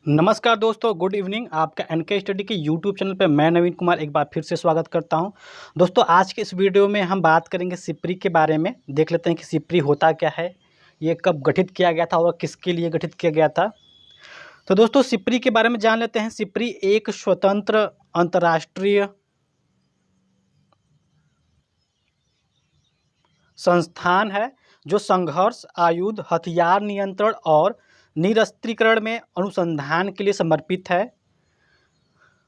नमस्कार दोस्तों, good evening. आपका एनके स्टडी के यूट्यूब चैनल पे मैं नवीन कुमार एक बार फिर से स्वागत करता हूं। दोस्तों, आज के इस वीडियो में हम बात करेंगे सिप्री के बारे में। देख लेते हैं कि सिप्री होता क्या है, ये कब गठित किया गया था और किसके लिए गठित किया गया था। तो दोस्तों, सिप्री के बारे में जान लेते हैं। सिप्री एक स्वतंत्र अंतर्राष्ट्रीय संस्थान है जो संघर्ष, आयुध, हथियार नियंत्रण और निरस्त्रीकरण में अनुसंधान के लिए समर्पित है।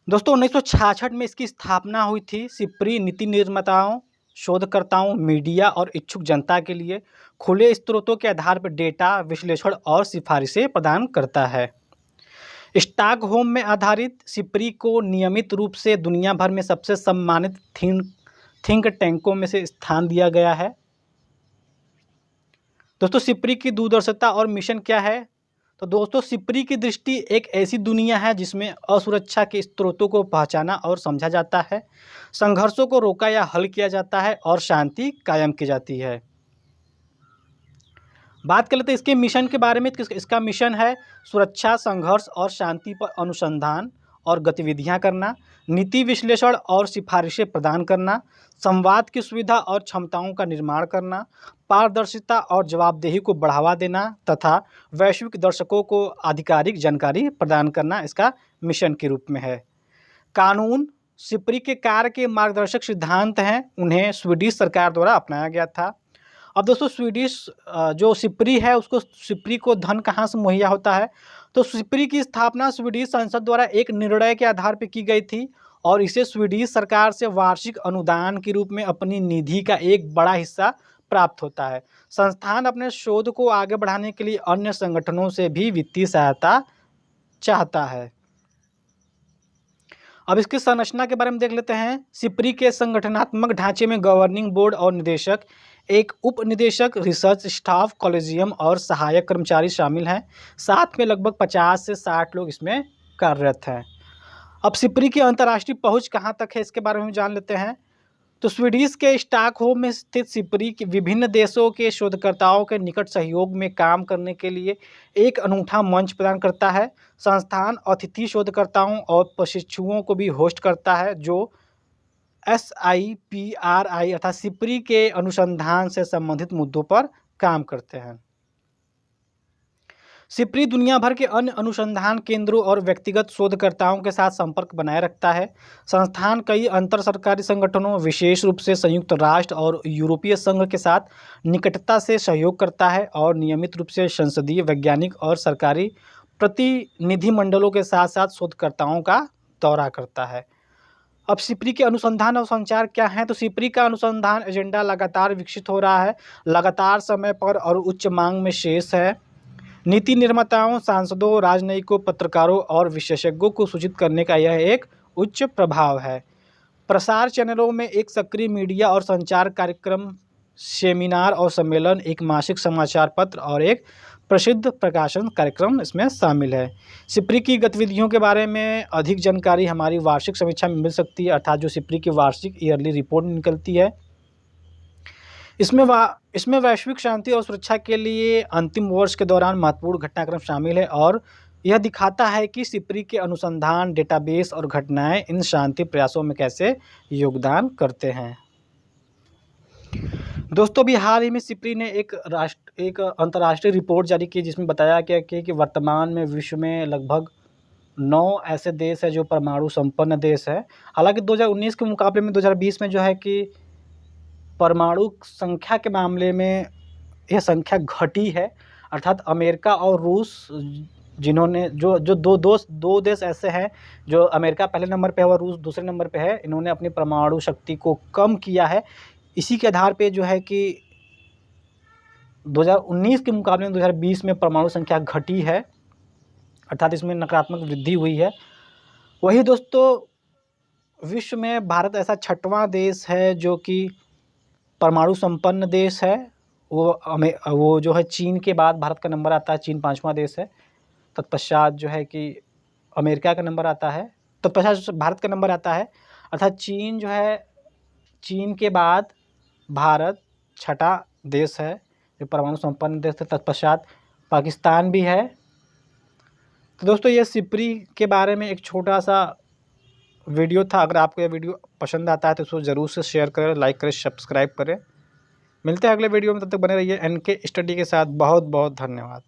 दोस्तों, 1966 में इसकी स्थापना हुई थी। सिप्री नीति निर्माताओं, शोधकर्ताओं, मीडिया और इच्छुक जनता के लिए खुले स्रोतों के आधार पर डेटा विश्लेषण और सिफारिशें प्रदान करता है। स्टॉकहोम में आधारित सिप्री को नियमित रूप से दुनिया भर में सबसे सम्मानित थिंक टैंकों में से स्थान दिया गया है। दोस्तों, सिप्री की दूरदर्शिता और मिशन क्या है? तो दोस्तों, सिप्री की दृष्टि एक ऐसी दुनिया है जिसमें असुरक्षा के स्रोतों को पहचाना और समझा जाता है, संघर्षों को रोका या हल किया जाता है और शांति कायम की जाती है। बात कर लेते हैं इसके मिशन के बारे में। इसका मिशन है सुरक्षा, संघर्ष और शांति पर अनुसंधान और गतिविधियां करना, नीति विश्लेषण और सिफारिशें प्रदान करना, संवाद की सुविधा और क्षमताओं का निर्माण करना, पारदर्शिता और जवाबदेही को बढ़ावा देना तथा वैश्विक दर्शकों को आधिकारिक जानकारी प्रदान करना इसका मिशन के रूप में है। कानून सिप्री के कार्य के मार्गदर्शक सिद्धांत हैं, उन्हें स्वीडिश सरकार द्वारा अपनाया गया था। अब दोस्तों, स्वीडिश जो सिप्री है उसको सिप्री को धन कहाँ से मुहैया होता है? तो सिप्री की स्थापना स्वीडिश संसद द्वारा एक निर्णय के आधार पर की गई थी और इसे स्वीडिश सरकार से वार्षिक अनुदान के रूप में अपनी निधि का एक बड़ा हिस्सा प्राप्त होता है। संस्थान अपने शोध को आगे बढ़ाने के लिए अन्य संगठनों से भी वित्तीय सहायता चाहता है। अब इसकी संरचना के बारे में देख लेते हैं। सिप्री के संगठनात्मक ढांचे में गवर्निंग बोर्ड और निदेशक, एक उप निदेशक, रिसर्च स्टाफ, कॉलेजियम और सहायक कर्मचारी शामिल हैं। साथ में लगभग 50 से 60 लोग इसमें कार्यरत हैं। अब सिप्री की अंतर्राष्ट्रीय पहुंच कहां तक है इसके बारे में जान लेते हैं। तो स्वीडिश के स्टॉकहोम में स्थित सिप्री के विभिन्न देशों के शोधकर्ताओं के निकट सहयोग में काम करने के लिए एक अनूठा मंच प्रदान करता है। संस्थान अतिथि शोधकर्ताओं और प्रशिक्षुओं को भी होस्ट करता है जो SIPRI अर्थात सिप्री के अनुसंधान से संबंधित मुद्दों पर काम करते हैं। सिप्री दुनिया भर के अन्य अनुसंधान केंद्रों और व्यक्तिगत शोधकर्ताओं के साथ संपर्क बनाए रखता है। संस्थान कई अंतर सरकारी संगठनों, विशेष रूप से संयुक्त राष्ट्र और यूरोपीय संघ के साथ निकटता से सहयोग करता है और नियमित रूप से संसदीय, वैज्ञानिक और सरकारी प्रतिनिधिमंडलों के साथ साथ शोधकर्ताओं का दौरा करता है। अब सिप्री के अनुसंधान और संचार क्या हैं? तो सिप्री का अनुसंधान एजेंडा लगातार विकसित हो रहा है, लगातार समय पर और उच्च मांग में शेष है। नीति निर्माताओं, सांसदों, राजनयिकों, पत्रकारों और विशेषज्ञों को सूचित करने का यह एक उच्च प्रभाव है। प्रसार चैनलों में एक सक्रिय मीडिया और संचार कार्यक्रम, सेमिनार और सम्मेलन, एक मासिक समाचार पत्र और एक प्रसिद्ध प्रकाशन कार्यक्रम इसमें शामिल है। सिप्री की गतिविधियों के बारे में अधिक जानकारी हमारी वार्षिक समीक्षा में मिल सकती है, अर्थात जो सिप्री की वार्षिक ईयरली रिपोर्ट निकलती है। इसमें वैश्विक शांति और सुरक्षा के लिए अंतिम वर्ष के दौरान महत्वपूर्ण घटनाक्रम शामिल है और यह दिखाता है कि सिप्री के अनुसंधान, डेटाबेस और घटनाएं इन शांति प्रयासों में कैसे योगदान करते हैं। दोस्तों, अभी हाल ही में सिप्री ने एक अंतर्राष्ट्रीय रिपोर्ट जारी की जिसमें बताया गया कि वर्तमान में विश्व में लगभग 9 ऐसे देश हैं जो परमाणु संपन्न देश है। हालांकि 2019 के मुकाबले में 2020 में जो है कि परमाणु संख्या के मामले में यह संख्या घटी है, अर्थात अमेरिका और रूस, जिन्होंने जो दो देश ऐसे हैं जो अमेरिका पहले नंबर पे है और रूस दूसरे नंबर पे है, इन्होंने अपनी परमाणु शक्ति को कम किया है। इसी के आधार पे जो है कि 2019 के मुकाबले में 2020 में परमाणु संख्या घटी है, अर्थात इसमें नकारात्मक वृद्धि हुई है। वही दोस्तों, विश्व में भारत ऐसा 6वां देश है जो कि परमाणु संपन्न देश है। वो जो है चीन के बाद भारत का नंबर आता है, चीन 5वां देश है। तत्पश्चात जो है कि अमेरिका का नंबर आता है, तत्पश्चात भारत का नंबर आता है, अर्थात चीन जो है, चीन के बाद भारत 6ठा देश है जो परमाणु संपन्न देश है। तत्पश्चात पाकिस्तान भी है, तो दोस्तों ये सिपरी के बारे में एक छोटा सा वीडियो था। अगर आपको ये वीडियो पसंद आता है तो उसको ज़रूर से शेयर करें, लाइक करें, सब्सक्राइब करें। मिलते हैं अगले वीडियो में, तब तक बने रहिए एनके स्टडी के साथ। बहुत बहुत धन्यवाद।